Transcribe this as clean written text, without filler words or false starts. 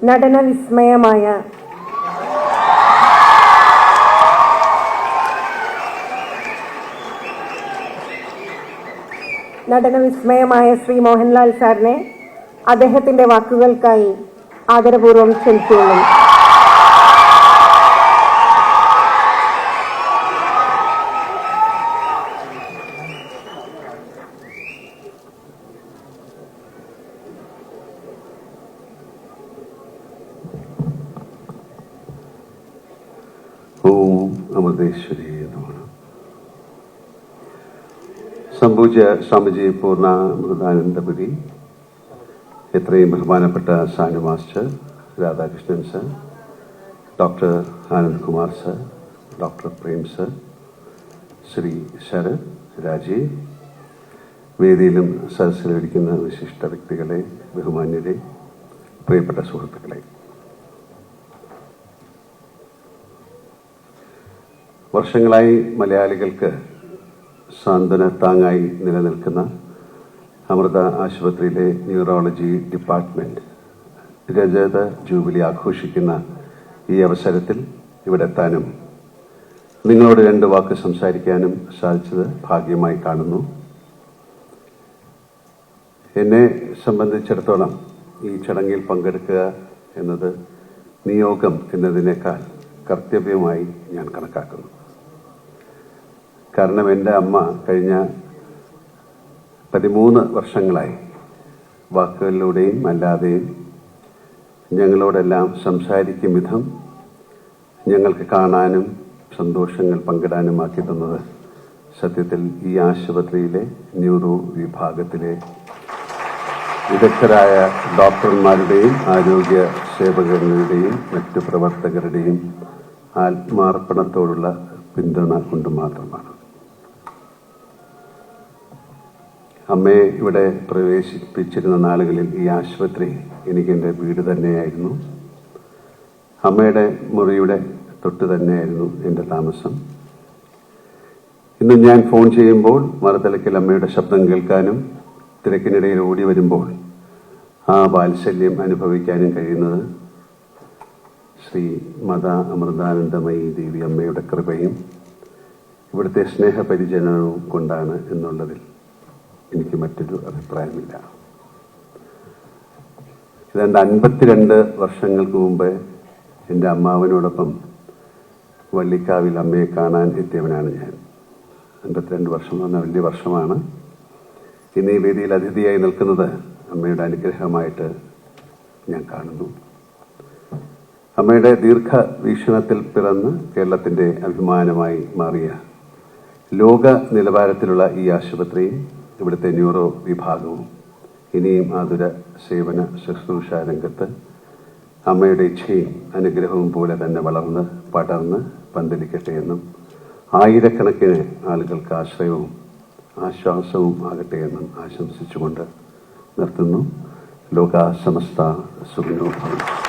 നടനവിസ്മയമായ ശ്രീ മോഹൻലാൽ സാറിനെ അദ്ദേഹത്തിന്റെ വാക്കുകൾക്കായി ആദരപൂർവ്വം ക്ഷണിച്ചുകൊള്ളുന്നു. ഓം അമൃതേശ്വരി നമഃ. സംപൂജ്യ സ്വാമിജി പൂർണ്ണാമൃതാനന്ദപുരി, എത്രയും ബഹുമാനപ്പെട്ട Sanu master, Radhakrishnan sir, doctor Anand Kumar sir, doctor Prem sir, Shri Sarath, Rajeev, വേദിയിലും സദസ്സിലിരിക്കുന്ന വിശിഷ്ട വ്യക്തികളെ, ബഹുമാന്യരെ, പ്രിയപ്പെട്ട സുഹൃത്തുക്കളെ, വർഷങ്ങളായി മലയാളികൾക്ക് സാന്ത്വന താങ്ങായി നിലനിൽക്കുന്ന അമൃത ആശുപത്രിയിലെ ന്യൂറോളജി ഡിപ്പാർട്ട്മെന്റ് രജത ജൂബിലി ആഘോഷിക്കുന്ന ഈ അവസരത്തിൽ ഇവിടെ എത്താനും നിങ്ങളോട് 2 വാക്ക് സംസാരിക്കാനും സാധിച്ചത് ഭാഗ്യമായി കാണുന്നു. എന്നെ സംബന്ധിച്ചിടത്തോളം ഈ ചടങ്ങിൽ പങ്കെടുക്കുക എന്നത് നിയോഗം എന്നതിനേക്കാൾ കർത്തവ്യമായി ഞാൻ കണക്കാക്കുന്നു. കാരണം എൻ്റെ അമ്മ കഴിഞ്ഞ 13 വർഷങ്ങളായി വാക്കുകളിലൂടെയും അല്ലാതെയും ഞങ്ങളോടെല്ലാം സംസാരിക്കും വിധം ഞങ്ങൾക്ക് കാണാനും സന്തോഷങ്ങൾ പങ്കിടാനുമാക്കി തന്നത് സത്യത്തിൽ ഈ ആശുപത്രിയിലെ ന്യൂറോ വിഭാഗത്തിലെ വിദഗ്ധരായ ഡോക്ടർമാരുടെയും ആരോഗ്യ സേവകരുടെയും മറ്റു പ്രവർത്തകരുടെയും ആത്മാർപ്പണത്തോടുള്ള പിന്തുണ കൊണ്ട് മാത്രമാണ്. അമ്മയെ ഇവിടെ പ്രവേശിപ്പിച്ചിരുന്ന നാളുകളിൽ ഈ ആശുപത്രി എനിക്കെൻ്റെ വീട് തന്നെയായിരുന്നു. അമ്മയുടെ മുറിയുടെ തൊട്ട് തന്നെയായിരുന്നു എൻ്റെ താമസം. ഇന്ന് ഞാൻ ഫോൺ ചെയ്യുമ്പോൾ മറുതലയ്ക്കൽ അമ്മയുടെ ശബ്ദം കേൾക്കാനും തിരക്കിനിടയിൽ ഓടി വരുമ്പോൾ ആ വാത്സല്യം അനുഭവിക്കാനും കഴിയുന്നത് ശ്രീ മത അമൃതാനന്ദമയി ദേവി അമ്മയുടെ കൃപയും ഇവിടുത്തെ സ്നേഹപരിചരണവും കൊണ്ടാണ് എന്നുള്ളതിൽ എനിക്ക് മറ്റൊരു അഭിപ്രായമില്ല. ഏതാണ്ട് 52 വർഷങ്ങൾക്ക് മുമ്പ് എൻ്റെ അമ്മാവനോടൊപ്പം വള്ളിക്കാവിൽ അമ്മയെ കാണാൻ എത്തിയവനാണ് ഞാൻ. 52 വർഷം എന്ന് പറഞ്ഞാൽ വലിയ വർഷമാണ്. ഇന്ന് ഈ വേദിയിൽ അതിഥിയായി നിൽക്കുന്നത് അമ്മയുടെ അനുഗ്രഹമായിട്ട് ഞാൻ കാണുന്നു. അമ്മയുടെ ദീർഘവീക്ഷണത്തിൽ പിറന്ന് കേരളത്തിൻ്റെ അഭിമാനമായി മാറിയ ലോക നിലവാരത്തിലുള്ള ഈ ആശുപത്രിയും ഇവിടുത്തെ ന്യൂറോ വിഭാഗവും ഇനിയും ആതുര സേവന ശുശ്രൂഷ രംഗത്ത് അമ്മയുടെ ഇച്ഛയും അനുഗ്രഹവും പോലെ തന്നെ വളർന്ന് പടർന്ന് പന്തലിക്കട്ടെ എന്നും ആയിരക്കണക്കിന് ആളുകൾക്ക് ആശ്രയവും ആശ്വാസവും ആകട്ടെ എന്നും ആശംസിച്ചുകൊണ്ട് നിർത്തുന്നു. ലോക സമസ്ത സുഖിനോ ഭവന്തു.